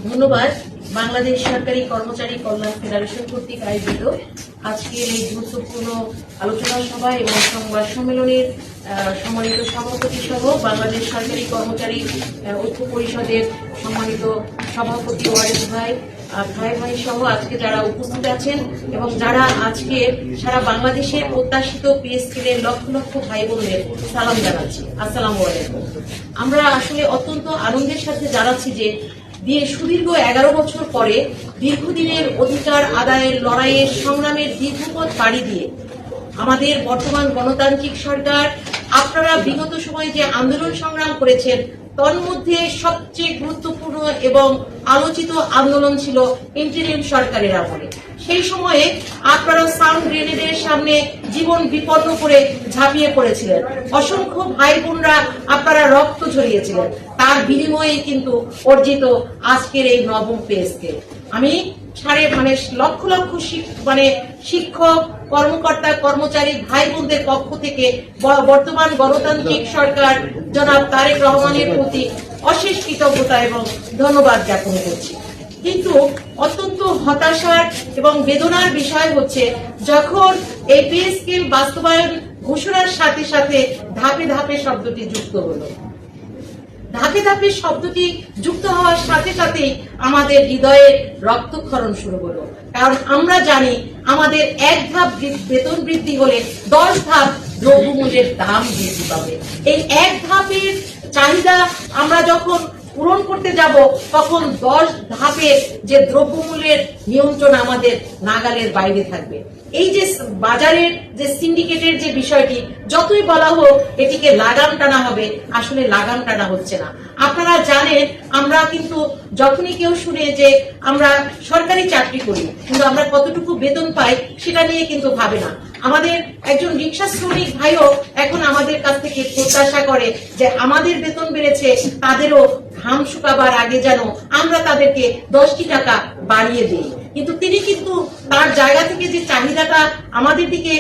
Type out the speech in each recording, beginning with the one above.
ধন্যবাদ। বাংলাদেশ সরকারি কর্মচারী কল্যাণ ফেডারেশন কর্তৃক আয়োজিত আজকের এই গুরুত্বপূর্ণ আলোচনা সভা এবং সংবাদ সম্মেলনের সম্মানিত সভাপতি সহ বাংলাদেশ সরকারি কর্মচারী ঐক্য পরিষদের সম্মানিত সভাপতি ওয়ারেস ভাই, ভাই সহ আজকে যারা উপস্থিত আছেন এবং যারা আজকে সারা বাংলাদেশের প্রত্যাশিত পে স্কেলের লক্ষ লক্ষ ভাই বোনদের সালাম জানাচ্ছি। আসসালামু আলাইকুম। আমরা আসলে অত্যন্ত আনন্দের সাথে জানাচ্ছি যে সুদীর্ঘ 11 বছর পরে দীর্ঘদিনের অধিকার আদায়ের লড়াইয়ের সংগ্রামের দীর্ঘপথ পাড়ি দিয়ে আমাদের বর্তমান গণতান্ত্রিক সরকার, আপনারা বিগত সময়ে যে আন্দোলন সংগ্রাম করেছেন তন্মধ্যে সবচেয়ে গুরুত্বপূর্ণ এবং আলোচিত আন্দোলন ছিল ইন্টারিম সরকারের আমলে। সেই সময়ে আপনারা সাউন্ড গ্রেনেডের সামনে জীবন বিপন্ন করে ঝাঁপিয়ে পড়েছিলেন। অসংখ্য ভাই বোনরা আপনারা রক্ত ঝরিয়েছিলেন। তার বিনিময়ে কিন্তু অর্জিত আজকের এই নবম পে স্কেল। আমি লক্ষ লক্ষ শিক্ষক, কর্মকর্তা, কর্মচারী ভাই বোনদের পক্ষ থেকে বর্তমান গণতান্ত্রিক সরকার জনাব তারেক রহমানের প্রতি অশেষ কৃতজ্ঞতা এবং ধন্যবাদ জ্ঞাপন করছি। কিন্তু অত্যন্ত হতাশার এবং বেদনার বিষয় হচ্ছে যখন এই পে স্কেল বাস্তবায়ন ঘোষণার সাথে সাথে ধাপে ধাপে শব্দটি যুক্ত হলো। ধাপে ধাপে শব্দটি যুক্ত হওয়ার সাথে সাথেই আমাদের হৃদয়ের রক্তক্ষরণ শুরু হলো। কারণ আমরা জানি আমাদের এক ধাপ বেতন বৃদ্ধি হলে 10 ধাপ দ্রব্যমূল্যের দাম বৃদ্ধি পাবে। এই এক ধাপের চাহিদা আমরা যখন পূরণ করতে যাব তখন 10 ধাপের যে দ্রব্যমূল্যের নিয়ন্ত্রণ আমাদের নাগালের বাইরে থাকবে। এই যে বাজারের যে সিন্ডিকেটের যে বিষয়টি, যতই বলা হোক এটিকে লাগাম টানা হবে, আসলে লাগাম টানা হচ্ছে না। আপনারা জানেন আমরা কিন্তু যখনই কেউ শুনে যে আমরা সরকারি চাকরি করি কিন্তু আমরা কতটুকু বেতন পাই সেটা নিয়ে কিন্তু ভাবে না। আমাদের একজন রিক্সা শ্রমিক ভাইও এখন আমাদের কাছ থেকে প্রত্যাশা করে যে আমাদের বেতন বেড়েছে, তাদেরও ঘাম শুকাবার আগে যেন আমরা তাদেরকে 10টি টাকা বাড়িয়ে দিই। কিন্তু তিনি কিন্তু তার জায়গা থেকে যে চাহিদাটা আমাদের দিকে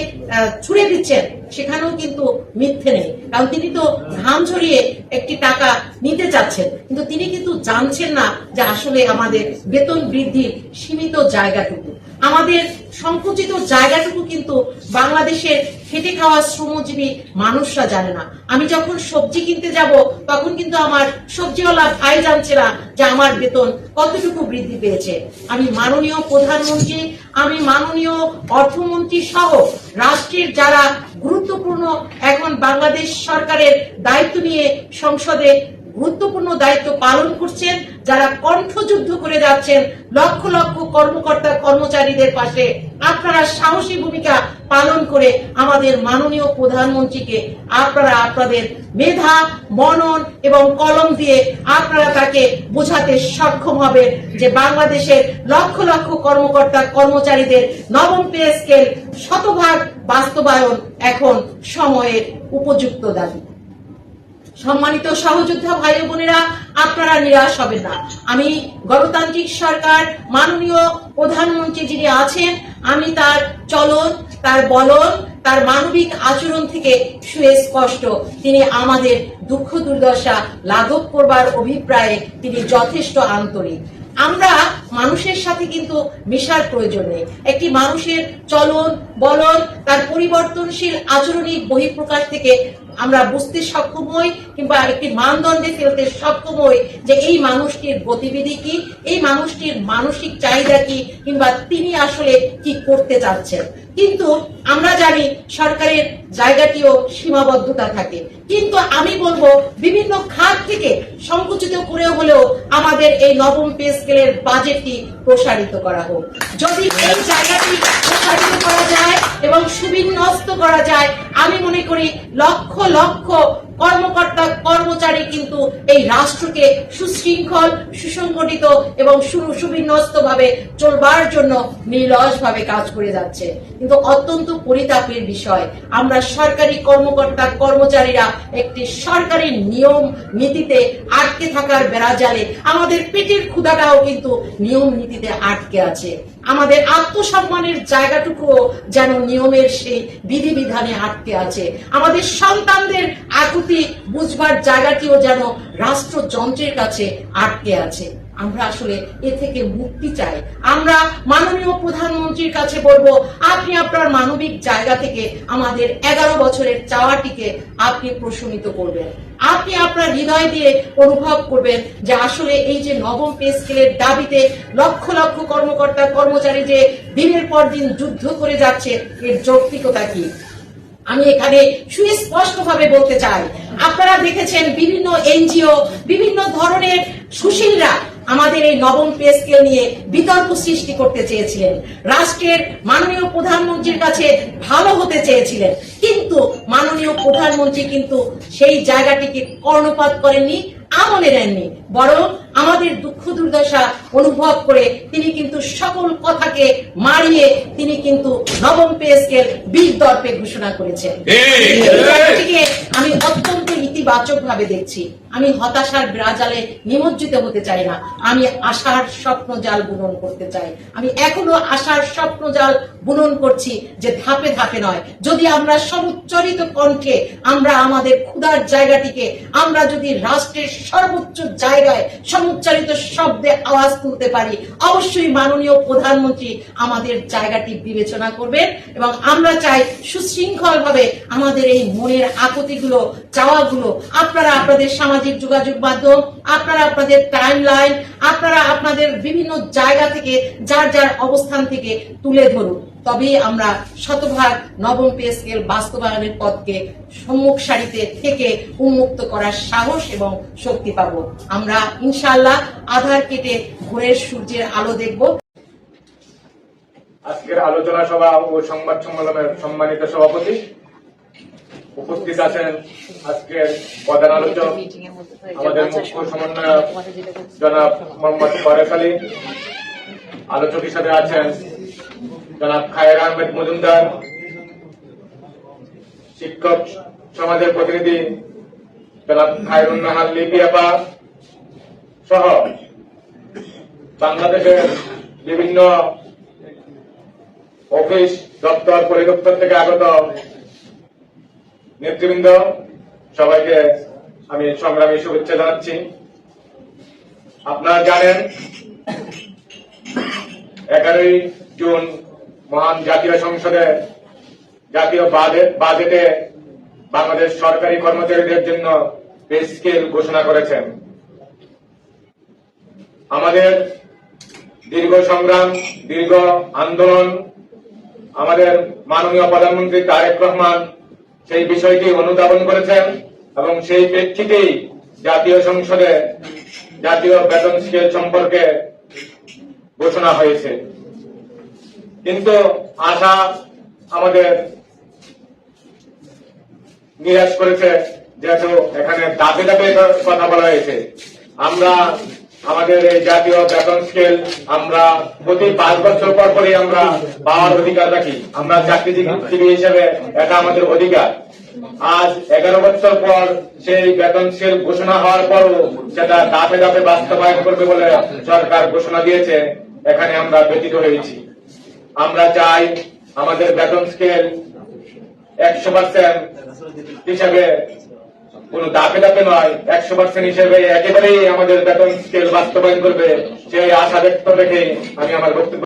ছুড়ে দিচ্ছেন সেখানেও কিন্তু মিথ্যে নেই। কারণ তিনি তো ঘাম ঝরিয়ে একটি টাকা নিতে চাচ্ছেন, কিন্তু তিনি কিন্তু জানছেন না যে আসলে আমাদের বেতন বৃদ্ধির সীমিত জায়গাটুকু, আমাদের সংকুচিত জায়গাটুকু কিন্তু বাংলাদেশের খেটে খাওয়া শ্রমজীবী মানুষরা জানে না। আমি যখন সবজি কিনতে যাব তখন কিন্তু আমার সবজিওয়ালা ভাই জানছে না যে আমার বেতন কতটুকু বৃদ্ধি পেয়েছে। আমি মাননীয় প্রধানমন্ত্রী, আমি মাননীয় অর্থমন্ত্রী সহ রাষ্ট্রের যারা গুরুত্বপূর্ণ এখন বাংলাদেশ সরকারের দায়িত্ব নিয়ে সংসদে গুরুত্বপূর্ণ দায়িত্ব পালন করছেন, যারা কণ্ঠযুদ্ধ করে যাচ্ছেন লক্ষ লক্ষ কর্মকর্তা কর্মচারীদের পাশে, আপনারা সাহসী ভূমিকা পালন করে আমাদের মাননীয় প্রধানমন্ত্রীকে আপনারা আপনাদের মেধা, মনন এবং কলম দিয়ে আপনারা তাকে বোঝাতে সক্ষম হবেন যে বাংলাদেশের লক্ষ লক্ষ কর্মকর্তা কর্মচারীদের নবম পে স্কেল শতভাগ বাস্তবায়ন এখন সময়ের উপযুক্ত দাবি। সম্মানিত সহযোদ্ধা ভাই বোনেরা, আপনারা নিরাশ হবেন না। আমি গণতান্ত্রিক সরকার মাননীয় প্রধানমন্ত্রী যিনি আছেন, আমি তার চলন, তার বলন, তার মানবিক আচরণ থেকে সুস্পষ্ট তিনি আমাদের দুঃখ দুর্দশা লাঘব করবার অভিপ্রায়ে তিনি যথেষ্ট আন্তরিক। আমরা মানুষের সাথে কিন্তু মেশার প্রয়োজন নেই। একটি মানুষের চলন বলন, তার পরিবর্তনশীল আচরণিক বহিঃপ্রকাশ থেকে আমরা বুঝতে সক্ষম হই কিংবা একটি মানদণ্ডে ফেলতে সক্ষম হই যে এই মানুষটির গতিবিধি কি, এই মানুষটির মানসিক চাহিদা কি, কিংবা তিনি আসলে কি করতে চাচ্ছেন। কিন্তু আমরা জানি সরকারের জায়গাটিও সীমাবদ্ধতা থাকে। কিন্তু আমি বলবো বিভিন্ন খাত থেকে সংকুচিত করে হলেও আমাদের এই নবম পে স্কেলের বাজেটটি প্রসারিত করা হোক। যদি এই জায়গাটি প্রসারিত করা যায় এবং সুবিন্যস্ত করা যায়, আমি মনে করি লক্ষ লক্ষ কর্মকর্তা কর্মচারী কিন্তু এই রাষ্ট্রকে সুশৃঙ্খল, সুসংগঠিত এবং সুবিন্যস্ত ভাবে চলবার জন্য নিরলস ভাবে কাজ করে যাচ্ছে। কিন্তু অত্যন্ত পরিতাপের বিষয়, আমরা সরকারি কর্মকর্তা কর্মচারীরা একটি সরকারি নিয়ম নীতিতে আটকে থাকার বেড়াজালে আমাদের পেটের ক্ষুধাটাও কিন্তু নিয়ম নীতিতে আটকে আছে। আমাদের আত্মসম্মানের জায়গাটুকুও যেন নিয়মের সেই বিধিবিধানে আটকে আছে। আমাদের সন্তানদের আকুতি বুঝবার জায়গাটিও যেন রাষ্ট্রযন্ত্রের কাছে আটকে আছে। আমরা আসলে এ থেকে মুক্তি চাই। আমরা মাননীয় প্রধানমন্ত্রীর কাছে বলবো, আপনি আপনার মানবিক জায়গা থেকে আমাদের 11 বছরের চাওয়াটিকে আপনি প্রশমিত করবেন। আপনি আপনার হৃদয় দিয়ে অনুভব করবেন যে আসলে এই যে নবম পে স্কেলের দাবিতে লক্ষ লক্ষ কর্মকর্তা কর্মচারী যে দিনের পর দিন যুদ্ধ করে যাচ্ছে, এর যৌক্তিকতা কি। আমি এখানে সুস্পষ্টভাবে বলতে চাই, আপনারা দেখেছেন বিভিন্ন এনজিও, বিভিন্ন ধরনের সুশীলরা আমাদের এই নবম পে স্কেল নিয়ে বিতর্ক সৃষ্টি করতে চেয়েছিলেন, রাষ্ট্রের মাননীয় প্রধানমন্ত্রীর কাছে ভালো হতে চেয়েছিলেন, কিন্তু মাননীয় প্রধানমন্ত্রী কিন্তু সেই জায়গাটিকে কর্ণপাত করেননি, আমলে নেননি, বরং আমাদের দুঃখ দুর্দশা অনুভব করে তিনি কিন্তু সকল কথাকে মারিয়ে তিনি কিন্তু নবম পে স্কেল 20 দর্পে ঘোষণা করেছেন। আমি অত্যন্ত ইতিবাচক ভাবে দেখছি। আমি হতাশার বিরাজালে নিমজ্জিত হতে চাই না, আমি আশার স্বপ্ন জাল বুনন করতে চাই। আমি এখনো আশার স্বপ্ন জাল বুনন করছি, যে ধাপে ধাপে নয়, যদি আমরা সমুচ্চরিত কণ্ঠে আমরা আমাদের ক্ষুধার জায়গাটিকে আমরা যদি রাষ্ট্রের সর্বোচ্চ জায়গায় সমুচ্চারিত শব্দে আওয়াজ তুলতে পারি, অবশ্যই মাননীয় প্রধানমন্ত্রী আমাদের জায়গাটি বিবেচনা করবেন। এবং আমরা চাই সুশৃঙ্খল ভাবে আমাদের এই মনের আকুতিগুলো, চাওয়াগুলো আপনারা আপনাদের সামাজিক যোগাযোগ মাধ্যম, আপনারা আপনাদের টাইম লাইন, আপনারা আপনাদের বিভিন্ন জায়গা থেকে যার যার অবস্থান থেকে তুলে ধরুন। তবেই আমরা শতভাগ নবম পে স্কেল বাস্তবায়নের পথকে সম্মুখ সারিতে থেকে উন্মুক্ত করার সাহস এবং শক্তি পাব। আমরা ইনশাআল্লাহ আধার কেটে ভোরের সূর্যের আলো দেখব। আজকের আলোচনা সভা ও সংবাদ সম্মেলনের সম্মানিত সভাপতি, উপস্থিত আছেন আজকের প্রধান আলোচক আমাদের মুখ্য সমন্বয়ক জনাব মোহাম্মদ ফরেস আলী, আলোচক হিসেবে আছেন জনাব খায়ের আহমেদ মজুমদার, শিক্ষক সমাজের প্রতিনিধি জনাব খায়রুন নাহার লিপি আপা সহ বাংলাদেশের বিভিন্ন অফিস দপ্তর পরিদপ্তর থেকে আগত নেতৃবৃন্দ, সবাইকে আমি সংগ্রামী শুভেচ্ছা জানাচ্ছি। আপনারা জানেন 11ই জুন মহান জাতীয় সংসদে জাতীয় বাজেটে বাংলাদেশ সরকারি কর্মচারীদের জন্য পে স্কেল ঘোষণা করেছেন। আমাদের দীর্ঘ সংগ্রাম, দীর্ঘ আন্দোলন, আমাদের মাননীয় প্রধানমন্ত্রী তারেক রহমান সেই বিষয়টি অনুধাবন করেছেন এবং সেই প্রেক্ষিতেই জাতীয় সংসদে জাতীয় বেতন স্কেল সম্পর্কে ঘোষণা হয়েছে। কিন্তু আশা আমাদের নিরাশ করেছে, যেহেতু এখানে ধাপে ধাপে কথা বলা হয়েছে। আমরা আমাদের এই জাতীয় বেতন স্কেল আমরা প্রতি 5 বছর পর পরই আমরা পাওয়ার অধিকার রাখি। আমরা চাকরিজীবী হিসেবে এটা আমাদের অধিকার। আজ 11 বছর পর সেই বেতন স্কেল ঘোষণা হওয়ার পরও সেটা ধাপে ধাপে বাস্তবায়ন করবে বলে সরকার ঘোষণা দিয়েছে, এখানে আমরা ব্যথিত হয়েছি। আমরা চাই আমাদের বেতন স্কেল 100% হিসেবে কোন ধাপে ধাপে নয়, 100% হিসেবে একেবারেই আমাদের বেতন স্কেল বাস্তবায়ন করবে, সেই আশা ব্যক্ত রেখে আমি আমার বক্তব্য